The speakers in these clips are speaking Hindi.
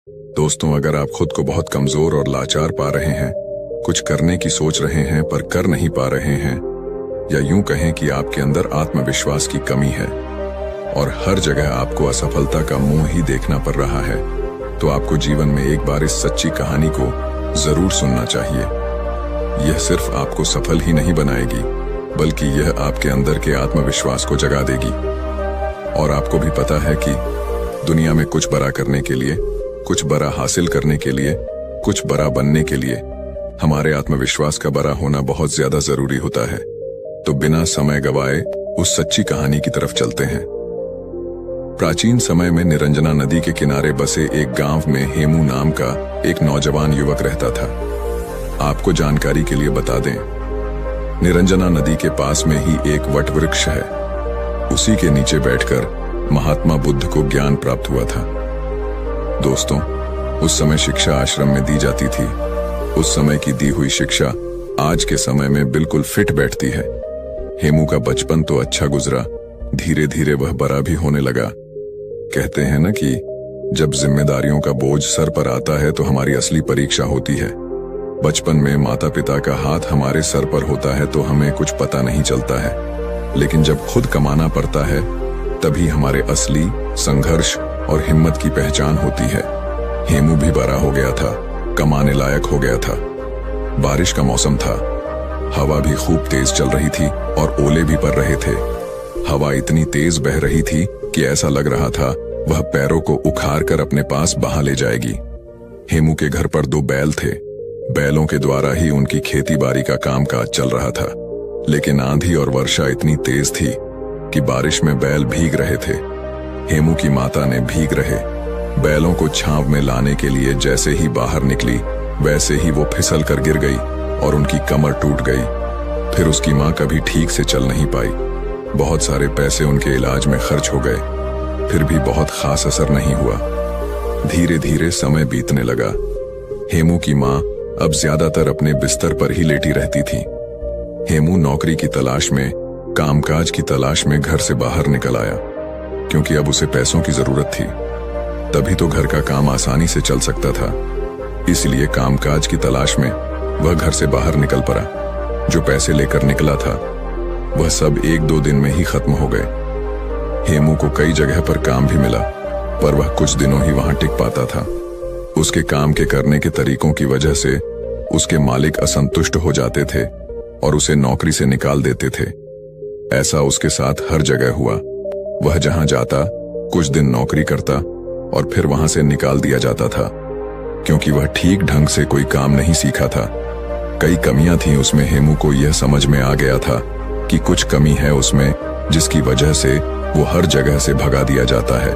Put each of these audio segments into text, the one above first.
दोस्तों, अगर आप खुद को बहुत कमजोर और लाचार पा रहे हैं, कुछ करने की सोच रहे हैं पर कर नहीं पा रहे हैं, या यूं कहें कि आपके अंदर आत्मविश्वास की कमी है और हर जगह आपको असफलता का मुंह ही देखना पड़ रहा है, तो आपको जीवन में एक बार इस सच्ची कहानी को जरूर सुनना चाहिए। यह सिर्फ आपको सफल ही नहीं बनाएगी, बल्कि यह आपके अंदर के आत्मविश्वास को जगा देगी। और आपको भी पता है कि दुनिया में कुछ बड़ा करने के लिए, कुछ बड़ा हासिल करने के लिए, कुछ बड़ा बनने के लिए हमारे आत्मविश्वास का बड़ा होना बहुत ज्यादा जरूरी होता है। तो बिना समय गवाए उस सच्ची कहानी की तरफ चलते हैं। प्राचीन समय में निरंजना नदी के किनारे बसे एक गांव में हेमू नाम का एक नौजवान युवक रहता था। आपको जानकारी के लिए बता दें, निरंजना नदी के पास में ही एक वट वृक्ष है। उसी के नीचे बैठकर महात्मा बुद्ध को ज्ञान प्राप्त हुआ था। दोस्तों, उस समय शिक्षा आश्रम में दी जाती थी। उस समय की दी हुई शिक्षा आज के समय में बिल्कुल फिट बैठती है। हेमू का बचपन तो अच्छा गुजरा, धीरे धीरे वह बड़ा भी होने लगा। कहते हैं ना कि जब जिम्मेदारियों का बोझ सर पर आता है तो हमारी असली परीक्षा होती है। बचपन में माता पिता का हाथ हमारे सर पर होता है तो हमें कुछ पता नहीं चलता है, लेकिन जब खुद कमाना पड़ता है तभी हमारे असली संघर्ष और हिम्मत की पहचान होती है। हेमू भी बड़ा हो गया था, कमाने लायक हो गया था। बारिश का मौसम था, हवा भी खूब तेज चल रही थी और ओले भी पड़ रहे थे। हवा इतनी तेज बह रही थी कि ऐसा लग रहा था वह पैरों को उखाड़ कर अपने पास बहा ले जाएगी। हेमू के घर पर 2 बैल थे। बैलों के द्वारा ही उनकी खेती बाड़ी का कामकाज चल रहा था, लेकिन आंधी और वर्षा इतनी तेज थी कि बारिश में बैल भीग रहे थे। हेमू की माता ने भीग रहे बैलों को छांव में लाने के लिए जैसे ही बाहर निकली, वैसे ही वो फिसल कर गिर गई और उनकी कमर टूट गई। फिर उसकी माँ कभी ठीक से चल नहीं पाई। बहुत सारे पैसे उनके इलाज में खर्च हो गए, फिर भी बहुत खास असर नहीं हुआ। धीरे धीरे समय बीतने लगा। हेमू की माँ अब ज्यादातर अपने बिस्तर पर ही लेटी रहती थी। हेमू नौकरी की तलाश में, कामकाज की तलाश में घर से बाहर निकल आया, क्योंकि अब उसे पैसों की जरूरत थी। तभी तो घर का काम आसानी से चल सकता था। इसलिए कामकाज की तलाश में वह घर से बाहर निकल पड़ा। जो पैसे लेकर निकला था वह सब 1-2 दिन में ही खत्म हो गए। हेमू को कई जगह पर काम भी मिला, पर वह कुछ दिनों ही वहां टिक पाता था। उसके काम के करने के तरीकों की वजह से उसके मालिक असंतुष्ट हो जाते थे और उसे नौकरी से निकाल देते थे। ऐसा उसके साथ हर जगह हुआ। वह जहां जाता कुछ दिन नौकरी करता और फिर वहां से निकाल दिया जाता था, क्योंकि वह ठीक ढंग से कोई काम नहीं सीखा था। कई कमियां थीं उसमें। हेमू को यह समझ में आ गया था कि कुछ कमी है उसमें, जिसकी वजह से वो हर जगह से भगा दिया जाता है।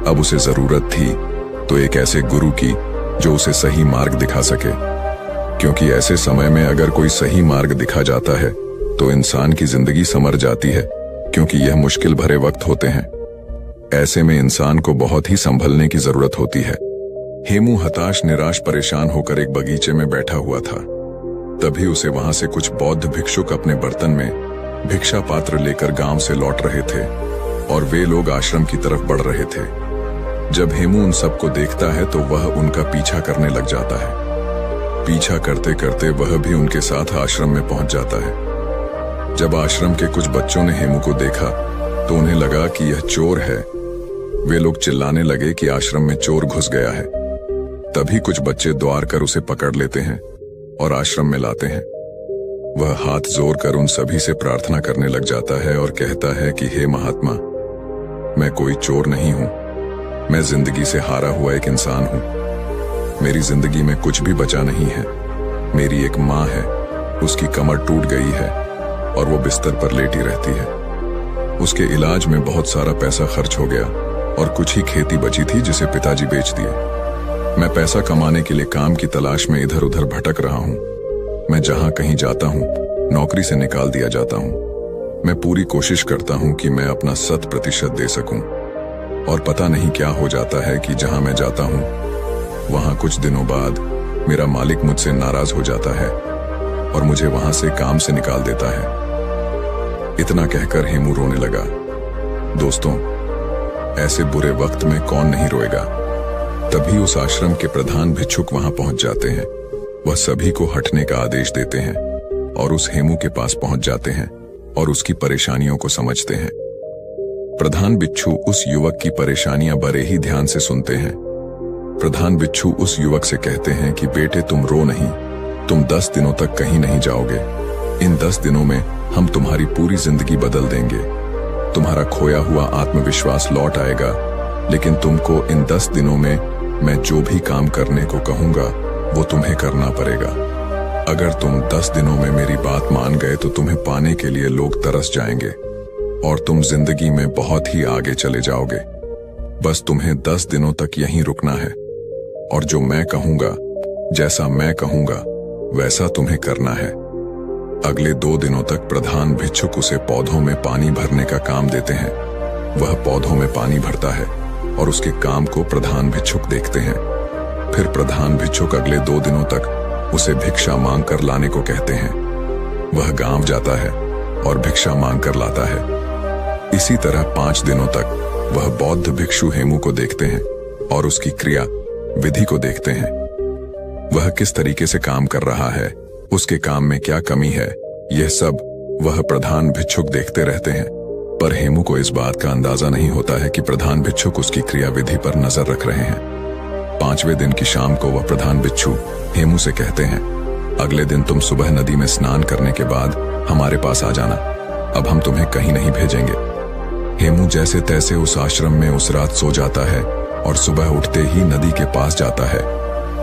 अब उसे जरूरत थी तो एक ऐसे गुरु की जो उसे सही मार्ग दिखा सके, क्योंकि ऐसे समय में अगर कोई सही मार्ग दिखा जाता है तो इंसान की जिंदगी संवर जाती है, क्योंकि यह मुश्किल भरे वक्त होते हैं। ऐसे में इंसान को बहुत ही संभलने की जरूरत होती है। हेमू हताश, निराश, परेशान होकर एक बगीचे में बैठा हुआ था। तभी उसे वहां से कुछ बौद्ध भिक्षुक अपने बर्तन में भिक्षा पात्र लेकर गांव से लौट रहे थे और वे लोग आश्रम की तरफ बढ़ रहे थे। जब हेमू उन सबको देखता है तो वह उनका पीछा करने लग जाता है। पीछा करते करते वह भी उनके साथ आश्रम में पहुंच जाता है। जब आश्रम के कुछ बच्चों ने हेमू को देखा तो उन्हें लगा कि यह चोर है। वे लोग चिल्लाने लगे कि आश्रम में चोर घुस गया है। तभी कुछ बच्चे द्वार कर उसे पकड़ लेते हैं और आश्रम में लाते हैं। वह हाथ जोड़ कर उन सभी से प्रार्थना करने लग जाता है और कहता है कि हे महात्मा, मैं कोई चोर नहीं हूं। मैं जिंदगी से हारा हुआ एक इंसान हूं। मेरी जिंदगी में कुछ भी बचा नहीं है। मेरी एक माँ है, उसकी कमर टूट गई है और वो बिस्तर पर लेटी रहती है। उसके इलाज में बहुत सारा पैसा खर्च हो गया और कुछ ही खेती बची थी जिसे पिताजी बेच दिए। मैं पैसा कमाने के लिए काम की तलाश में इधर उधर भटक रहा हूँ। मैं जहाँ कहीं जाता हूँ नौकरी से निकाल दिया जाता हूँ। मैं पूरी कोशिश करता हूँ कि मैं अपना 100% दे सकूं, और पता नहीं क्या हो जाता है कि जहाँ मैं जाता हूँ वहाँ कुछ दिनों बाद मेरा मालिक मुझसे नाराज हो जाता है और मुझे वहां से काम से निकाल देता है। इतना कहकर हेमू रोने लगा। दोस्तों, ऐसे बुरे वक्त में कौन नहीं रोएगा। तभी उस आश्रम के प्रधान भिक्षुक वहां पहुंच जाते हैं। वह सभी को हटने का आदेश देते हैं और उस हेमू के पास पहुंच जाते हैं और उसकी परेशानियों को समझते हैं। प्रधान बिच्छू उस युवक की परेशानियां बड़े ही ध्यान से सुनते हैं। प्रधान बिच्छू उस युवक से कहते हैं कि बेटे तुम रो नहीं, तुम 10 दिनों तक कहीं नहीं जाओगे। इन 10 दिनों में हम तुम्हारी पूरी जिंदगी बदल देंगे। तुम्हारा खोया हुआ आत्मविश्वास लौट आएगा, लेकिन तुमको इन 10 दिनों में मैं जो भी काम करने को कहूंगा वो तुम्हें करना पड़ेगा। अगर तुम 10 दिनों में मेरी बात मान गए तो तुम्हें पाने के लिए लोग तरस जाएंगे और तुम जिंदगी में बहुत ही आगे चले जाओगे। बस तुम्हें 10 दिनों तक यहीं रुकना है और जो मैं कहूंगा, जैसा मैं कहूंगा वैसा तुम्हें करना है। अगले 2 दिनों तक प्रधान भिक्षुक उसे पौधों में पानी भरने का काम देते हैं। वह पौधों में पानी भरता है और उसके काम को प्रधान भिक्षुक देखते हैं। फिर प्रधान भिक्षुक अगले 2 दिनों तक उसे भिक्षा मांग कर लाने को कहते हैं। वह गांव जाता है और भिक्षा मांग कर लाता है। इसी तरह 5 दिनों तक वह बौद्ध भिक्षु हेमू को देखते हैं और उसकी क्रिया विधि को देखते हैं। वह किस तरीके से काम कर रहा है, उसके काम में क्या कमी है, यह सब वह प्रधान भिक्षुक देखते रहते हैं। पर हेमू को इस बात का अंदाजा नहीं होता है कि प्रधान भिक्षुक उसकी क्रिया विधि पर नजर रख रहे हैं। 5वें दिन की शाम को वह प्रधान भिक्षु हेमू से कहते हैं, अगले दिन तुम सुबह नदी में स्नान करने के बाद हमारे पास आ जाना। अब हम तुम्हें कहीं नहीं भेजेंगे। हेमू जैसे तैसे उस आश्रम में उस रात सो जाता है और सुबह उठते ही नदी के पास जाता है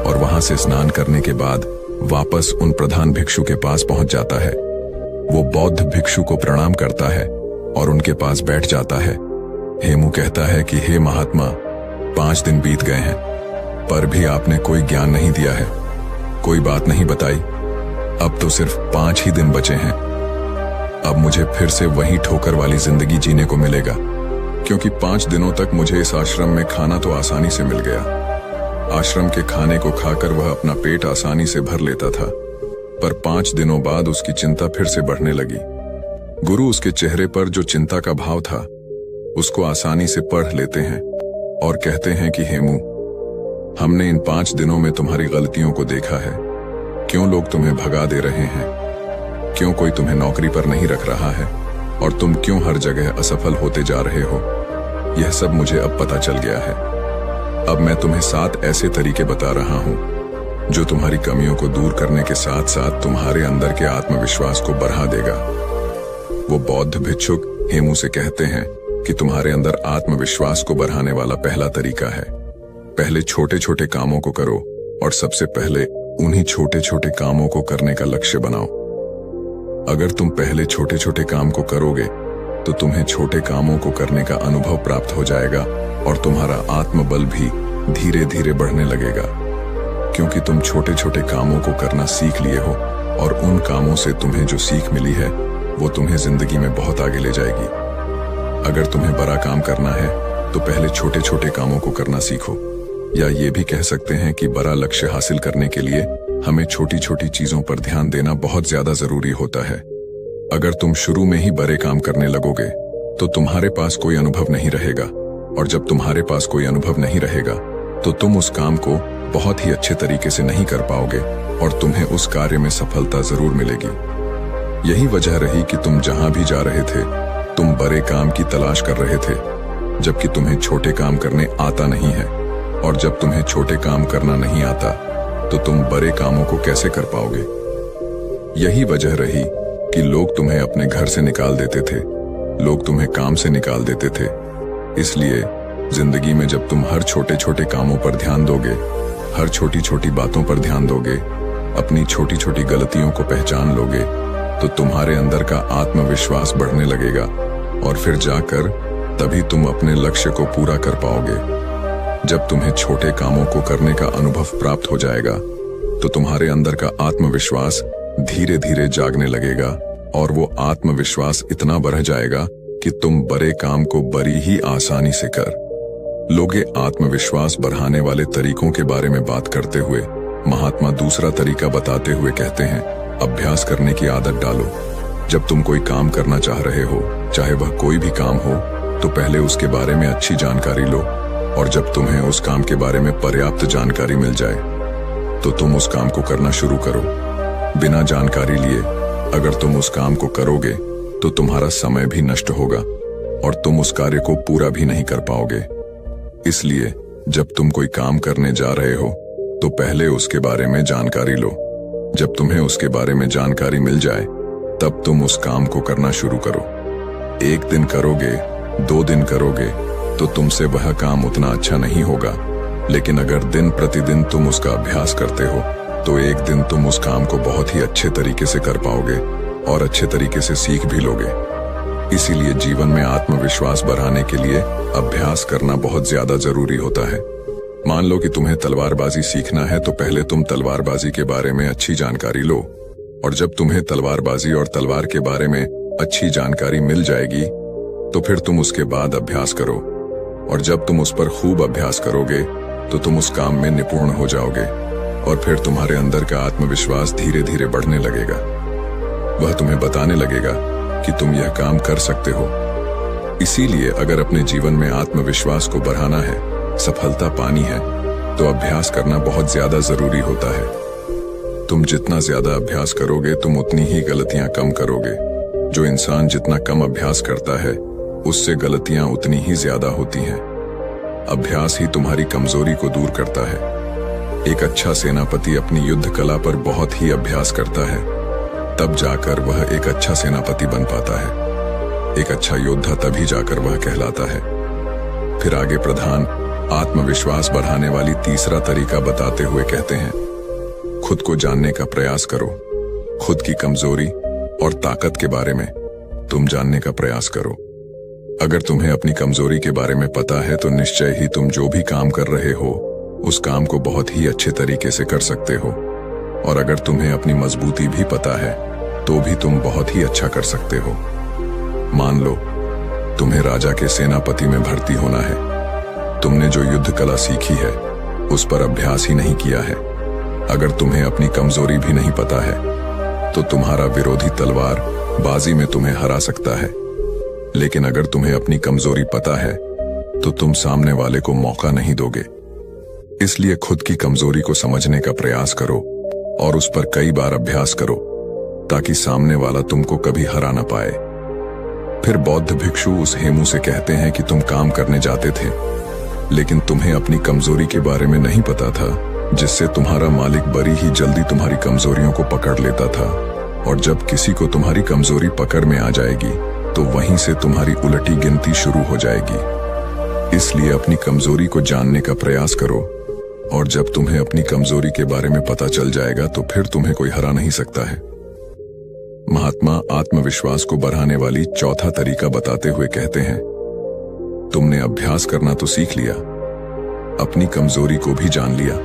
और वहां से स्नान करने के बाद वापस उन प्रधान भिक्षु के पास पहुंच जाता है। वो बौद्ध भिक्षु को प्रणाम करता है और उनके पास बैठ जाता है। हेमू कहता है कि हे महात्मा, 5 दिन बीत गए हैं पर भी आपने कोई ज्ञान नहीं दिया है, कोई बात नहीं बताई। अब तो सिर्फ 5 ही दिन बचे हैं। अब मुझे फिर से वही ठोकर वाली जिंदगी जीने को मिलेगा, क्योंकि 5 दिनों तक मुझे इस आश्रम में खाना तो आसानी से मिल गया। आश्रम के खाने को खाकर वह अपना पेट आसानी से भर लेता था, पर 5 दिनों बाद उसकी चिंता फिर से बढ़ने लगी। गुरु उसके चेहरे पर जो चिंता का भाव था उसको आसानी से पढ़ लेते हैं और कहते हैं कि हेमू, हमने इन 5 दिनों में तुम्हारी गलतियों को देखा है। क्यों लोग तुम्हें भगा दे रहे हैं, क्यों कोई तुम्हें नौकरी पर नहीं रख रहा है और तुम क्यों हर जगह असफल होते जा रहे हो, यह सब मुझे अब पता चल गया है। अब मैं तुम्हें 7 ऐसे तरीके बता रहा हूं जो तुम्हारी कमियों को दूर करने के साथ साथ तुम्हारे अंदर के आत्मविश्वास को बढ़ा देगा। वो बौद्ध भिक्षुक हेमू से कहते हैं कि तुम्हारे अंदर आत्मविश्वास को बढ़ाने वाला पहला तरीका है, पहले छोटे छोटे कामों को करो और सबसे पहले उन्हीं छोटे छोटे कामों को करने का लक्ष्य बनाओ। अगर तुम पहले छोटे छोटे काम को करोगे तो तुम्हें छोटे कामों को करने का अनुभव प्राप्त हो जाएगा और तुम्हारा आत्मबल भी धीरे धीरे बढ़ने लगेगा, क्योंकि तुम छोटे छोटे कामों को करना सीख लिए हो और उन कामों से तुम्हें जो सीख मिली है वो तुम्हें जिंदगी में बहुत आगे ले जाएगी। अगर तुम्हें बड़ा काम करना है तो पहले छोटे छोटे कामों को करना सीखो, या ये भी कह सकते हैं कि बड़ा लक्ष्य हासिल करने के लिए हमें छोटी छोटी चीजों पर ध्यान देना बहुत ज्यादा जरूरी होता है। अगर तुम शुरू में ही बड़े काम करने लगोगे तो तुम्हारे पास कोई अनुभव नहीं रहेगा, और जब तुम्हारे पास कोई अनुभव नहीं रहेगा तो तुम उस काम को बहुत ही अच्छे तरीके से नहीं कर पाओगे और तुम्हें उस कार्य में सफलता जरूर मिलेगी। यही वजह रही कि तुम जहां भी जा रहे थे तुम बड़े काम की तलाश कर रहे थे, जबकि तुम्हें छोटे काम करने आता नहीं है, और जब तुम्हें छोटे काम करना नहीं आता तो तुम बड़े कामों को कैसे कर पाओगे। यही वजह रही कि लोग तुम्हें अपने घर से निकाल देते थे, लोग तुम्हें काम से निकाल देते थे। इसलिए जिंदगी में जब तुम हर छोटे छोटे कामों पर ध्यान दोगे, हर छोटी छोटी बातों पर ध्यान दोगे, अपनी छोटी छोटी गलतियों को पहचान लोगे, तो तुम्हारे अंदर का आत्मविश्वास बढ़ने लगेगा और फिर जाकर तभी तुम अपने लक्ष्य को पूरा कर पाओगे। जब तुम्हें छोटे कामों को करने का अनुभव प्राप्त हो जाएगा तो तुम्हारे अंदर का आत्मविश्वास धीरे धीरे जागने लगेगा और वो आत्मविश्वास इतना बढ़ जाएगा कि तुम बड़े काम को बड़ी ही आसानी से कर लोगे। आत्मविश्वास बढ़ाने वाले तरीकों के बारे में बात करते हुए महात्मा दूसरा तरीका बताते हुए कहते हैं, अभ्यास करने की आदत डालो। जब तुम कोई काम करना चाह रहे हो, चाहे वह कोई भी काम हो, तो पहले उसके बारे में अच्छी जानकारी लो, और जब तुम्हें उस काम के बारे में पर्याप्त जानकारी मिल जाए तो तुम उस काम को करना शुरू करो। बिना जानकारी लिए अगर तुम उस काम को करोगे तो तुम्हारा समय भी नष्ट होगा और तुम उस कार्य को पूरा भी नहीं कर पाओगे। इसलिए जब तुम कोई काम करने जा रहे हो तो पहले उसके बारे में जानकारी लो। जब तुम्हें उसके बारे में जानकारी मिल जाए तब तुम उस काम को करना शुरू करो। 1 दिन करोगे, 2 दिन करोगे तो तुमसे वह काम उतना अच्छा नहीं होगा, लेकिन अगर दिन प्रतिदिन तुम उसका अभ्यास करते हो तो एक दिन तुम उस काम को बहुत ही अच्छे तरीके से कर पाओगे और अच्छे तरीके से सीख भी लोगे। इसीलिए जीवन में आत्मविश्वास बढ़ाने के लिए अभ्यास करना बहुत ज्यादा जरूरी होता है। मान लो कि तुम्हें तलवारबाजी सीखना है तो पहले तुम तलवारबाजी के बारे में अच्छी जानकारी लो, और जब तुम्हें तलवारबाजी और तलवार के बारे में अच्छी जानकारी मिल जाएगी तो फिर तुम उसके बाद अभ्यास करो, और जब तुम उस पर खूब अभ्यास करोगे तो तुम उस काम में निपुण हो जाओगे और फिर तुम्हारे अंदर का आत्मविश्वास धीरे धीरे बढ़ने लगेगा। वह तुम्हें बताने लगेगा कि तुम यह काम कर सकते हो। इसीलिए अगर अपने जीवन में आत्मविश्वास को बढ़ाना है, सफलता पानी है, तो अभ्यास करना बहुत ज्यादा जरूरी होता है। तुम जितना ज्यादा अभ्यास करोगे तुम उतनी ही गलतियां कम करोगे। जो इंसान जितना कम अभ्यास करता है उससे गलतियां उतनी ही ज्यादा होती हैं। अभ्यास ही तुम्हारी कमजोरी को दूर करता है। एक अच्छा सेनापति अपनी युद्ध कला पर बहुत ही अभ्यास करता है, तब जाकर वह एक अच्छा सेनापति बन पाता है। एक अच्छा योद्धा तभी जाकर वह कहलाता है। फिर आगे प्रधान आत्मविश्वास बढ़ाने वाली तीसरा तरीका बताते हुए कहते हैं, खुद को जानने का प्रयास करो। खुद की कमजोरी और ताकत के बारे में तुम जानने का प्रयास करो। अगर तुम्हें अपनी कमजोरी के बारे में पता है तो निश्चय ही तुम जो भी काम कर रहे हो उस काम को बहुत ही अच्छे तरीके से कर सकते हो, और अगर तुम्हें अपनी मजबूती भी पता है तो भी तुम बहुत ही अच्छा कर सकते हो। मान लो तुम्हें राजा के सेनापति में भर्ती होना है। तुमने जो युद्ध कला सीखी है उस पर अभ्यास ही नहीं किया है। अगर तुम्हें अपनी कमजोरी भी नहीं पता है तो तुम्हारा विरोधी तलवार बाजी में तुम्हें हरा सकता है, लेकिन अगर तुम्हें अपनी कमजोरी पता है तो तुम सामने वाले को मौका नहीं दोगे। इसलिए खुद की कमजोरी को समझने का प्रयास करो और उस पर कई बार अभ्यास करो ताकि सामने वाला तुमको कभी हरा ना पाए। फिर बौद्ध भिक्षु उस हेमू से कहते हैं कि तुम काम करने जाते थे लेकिन तुम्हें अपनी कमजोरी के बारे में नहीं पता था, जिससे तुम्हारा मालिक बड़ी ही जल्दी तुम्हारी कमजोरियों को पकड़ लेता था, और जब किसी को तुम्हारी कमजोरी पकड़ में आ जाएगी तो वहीं से तुम्हारी उलटी गिनती शुरू हो जाएगी। इसलिए अपनी कमजोरी को जानने का प्रयास करो, और जब तुम्हें अपनी कमजोरी के बारे में पता चल जाएगा तो फिर तुम्हें कोई हरा नहीं सकता है। महात्मा आत्मविश्वास को बढ़ाने वाली चौथा तरीका बताते हुए कहते हैं, तुमने अभ्यास करना तो सीख लिया, अपनी कमजोरी को भी जान लिया,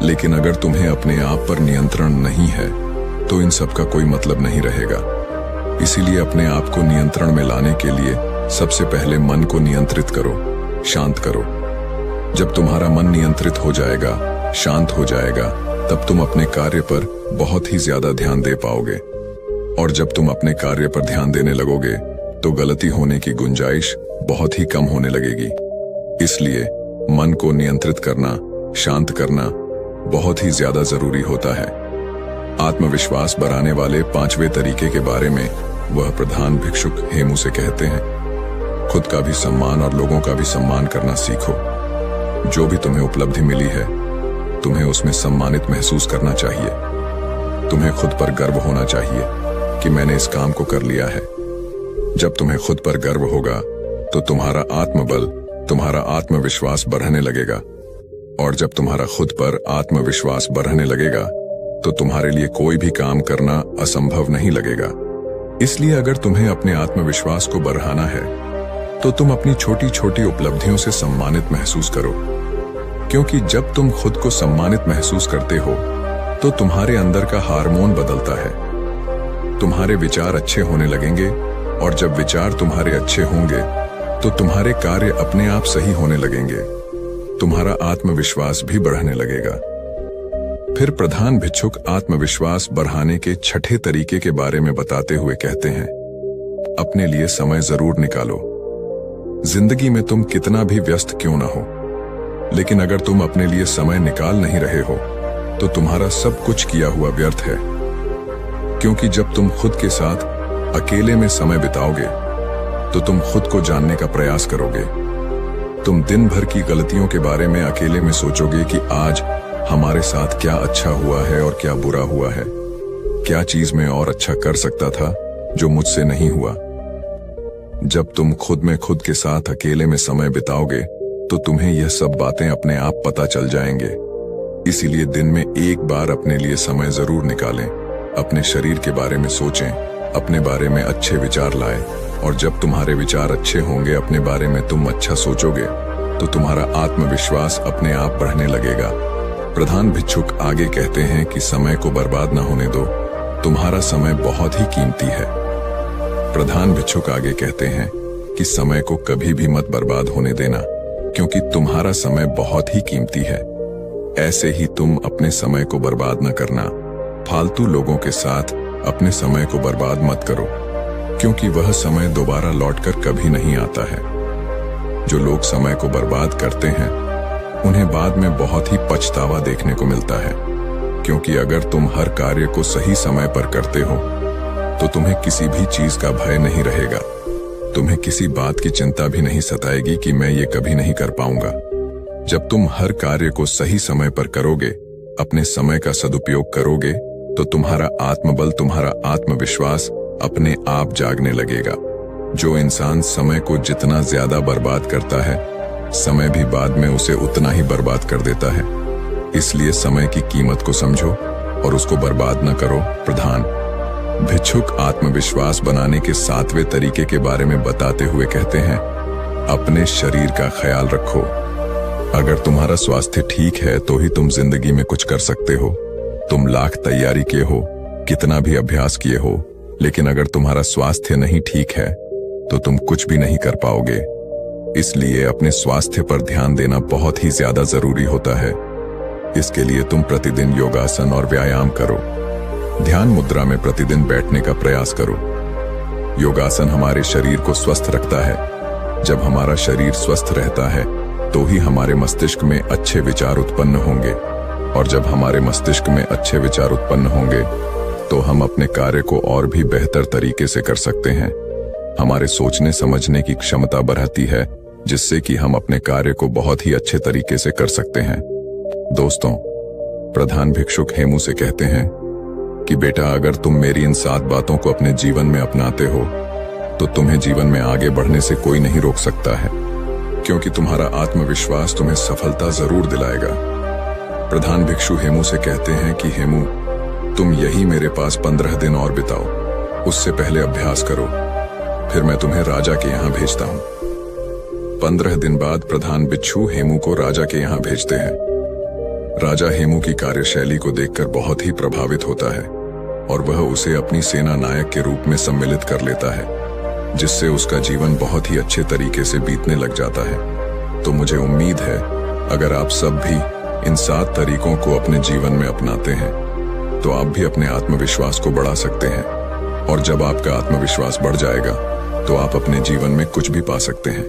लेकिन अगर तुम्हें अपने आप पर नियंत्रण नहीं है तो इन सब का कोई मतलब नहीं रहेगा। इसीलिए अपने आप को नियंत्रण में लाने के लिए सबसे पहले मन को नियंत्रित करो, शांत करो। जब तुम्हारा मन नियंत्रित हो जाएगा, शांत हो जाएगा, तब तुम अपने कार्य पर बहुत ही ज्यादा ध्यान दे पाओगे, और जब तुम अपने कार्य पर ध्यान देने लगोगे तो गलती होने की गुंजाइश बहुत ही कम होने लगेगी। इसलिए मन को नियंत्रित करना, शांत करना बहुत ही ज्यादा जरूरी होता है। आत्मविश्वास बढ़ाने वाले 5वें तरीके के बारे में वह प्रधान भिक्षुक हेमू से कहते हैं, खुद का भी सम्मान और लोगों का भी सम्मान करना सीखो। जो भी तुम्हें उपलब्धि मिली है तुम्हें उसमें सम्मानित महसूस करना चाहिए। तुम्हें खुद पर गर्व होना चाहिए कि मैंने इस काम को कर लिया है। जब तुम्हें खुद पर गर्व होगा तो तुम्हारा आत्मबल, तुम्हारा आत्मविश्वास बढ़ने लगेगा, और जब तुम्हारा खुद पर आत्मविश्वास बढ़ने लगेगा तो तुम्हारे लिए कोई भी काम करना असंभव नहीं लगेगा। इसलिए अगर तुम्हें अपने आत्मविश्वास को बढ़ाना है तो तुम अपनी छोटी छोटी उपलब्धियों से सम्मानित महसूस करो, क्योंकि जब तुम खुद को सम्मानित महसूस करते हो तो तुम्हारे अंदर का हार्मोन बदलता है। तुम्हारे विचार अच्छे होने लगेंगे, और जब विचार तुम्हारे अच्छे होंगे तो तुम्हारे कार्य अपने आप सही होने लगेंगे। तुम्हारा आत्मविश्वास भी बढ़ने लगेगा। फिर प्रधान भिक्षुक आत्मविश्वास बढ़ाने के 6ठे तरीके के बारे में बताते हुए कहते हैं, अपने लिए समय जरूर निकालो। जिंदगी में तुम कितना भी व्यस्त क्यों ना हो, लेकिन अगर तुम अपने लिए समय निकाल नहीं रहे हो तो तुम्हारा सब कुछ किया हुआ व्यर्थ है। क्योंकि जब तुम खुद के साथ अकेले में समय बिताओगे तो तुम खुद को जानने का प्रयास करोगे। तुम दिन भर की गलतियों के बारे में अकेले में सोचोगे कि आज हमारे साथ क्या अच्छा हुआ है और क्या बुरा हुआ है, क्या चीज मैं और अच्छा कर सकता था जो मुझसे नहीं हुआ। जब तुम खुद में खुद के साथ अकेले में समय बिताओगे तो तुम्हें यह सब बातें अपने आप पता चल जाएंगे। इसीलिए दिन में एक बार अपने लिए समय जरूर निकालें, अपने शरीर के बारे में सोचें, अपने बारे में अच्छे विचार लाएं, और जब तुम्हारे विचार अच्छे होंगे, अपने बारे में तुम अच्छा सोचोगे, तो तुम्हारा आत्मविश्वास अपने आप बढ़ने लगेगा। प्रधान भिक्षुक आगे कहते हैं कि समय को बर्बाद न होने दो, तुम्हारा समय बहुत ही कीमती है। प्रधान भिक्षुक आगे कहते हैं कि समय को कभी भी मत बर्बाद होने देना, क्योंकि तुम्हारा समय बहुत ही कीमती है। ऐसे ही तुम अपने समय को बर्बाद न करना। फालतू लोगों के साथ अपने समय को बर्बाद मत करो, क्योंकि वह समय दोबारा लौटकर कभी नहीं आता है। जो लोग समय को बर्बाद करते हैं उन्हें बाद में बहुत ही पछतावा देखने को मिलता है, क्योंकि अगर तुम हर कार्य को सही समय पर करते हो तो तुम्हें किसी भी चीज का भय नहीं रहेगा। तुम्हें किसी बात की चिंता भी नहीं सताएगी कि मैं ये कभी नहीं कर पाऊंगा। जब तुम हर कार्य को सही समय पर करोगे, अपने समय का सदुपयोग करोगे, तो तुम्हारा आत्मबल, तुम्हारा आत्मविश्वास अपने आप जागने लगेगा। जो इंसान समय को जितना ज्यादा बर्बाद करता है, समय भी बाद में उसे उतना ही बर्बाद कर देता है। इसलिए समय की कीमत को समझो और उसको बर्बाद न करो। प्रधान भिक्षुक आत्मविश्वास बनाने के 7वें तरीके के बारे में बताते हुए कहते हैं, अपने शरीर का ख्याल रखो। अगर तुम्हारा स्वास्थ्य ठीक है तो ही तुम जिंदगी में कुछ कर सकते हो। तुम लाख तैयारी किए हो, कितना भी अभ्यास किए हो, लेकिन अगर तुम्हारा स्वास्थ्य नहीं ठीक है तो तुम कुछ भी नहीं कर पाओगे। इसलिए अपने स्वास्थ्य पर ध्यान देना बहुत ही ज्यादा जरूरी होता है। इसके लिए तुम प्रतिदिन योगासन और व्यायाम करो। ध्यान मुद्रा में प्रतिदिन बैठने का प्रयास करो। योगासन हमारे शरीर को स्वस्थ रखता है। जब हमारा शरीर स्वस्थ रहता है तो ही हमारे मस्तिष्क में अच्छे विचार उत्पन्न होंगे, और जब हमारे मस्तिष्क में अच्छे विचार उत्पन्न होंगे तो हम अपने कार्य को और भी बेहतर तरीके से कर सकते हैं। हमारे सोचने समझने की क्षमता बढ़ती है, जिससे कि हम अपने कार्य को बहुत ही अच्छे तरीके से कर सकते हैं। दोस्तों, प्रधान भिक्षुक हेमू से कहते हैं कि बेटा, अगर तुम मेरी इन 7 बातों को अपने जीवन में अपनाते हो तो तुम्हें जीवन में आगे बढ़ने से कोई नहीं रोक सकता है, क्योंकि तुम्हारा आत्मविश्वास तुम्हें सफलता जरूर दिलाएगा। प्रधान भिक्षु हेमू से कहते हैं कि हेमू, तुम यही मेरे पास 15 दिन और बिताओ। उससे पहले अभ्यास करो, फिर मैं तुम्हें राजा के यहाँ भेजता हूँ। 15 दिन बाद प्रधान भिक्षु हेमू को राजा के यहाँ भेजते हैं। राजा हेमू की कार्यशैली को देखकर बहुत ही प्रभावित होता है और वह उसे अपनी सेना नायक के रूप में सम्मिलित कर लेता है, जिससे उसका जीवन बहुत ही अच्छे तरीके से बीतने लग जाता है। तो मुझे उम्मीद है अगर आप सब भी इन 7 तरीकों को अपने जीवन में अपनाते हैं तो आप भी अपने आत्मविश्वास को बढ़ा सकते हैं, और जब आपका आत्मविश्वास बढ़ जाएगा तो आप अपने जीवन में कुछ भी पा सकते हैं।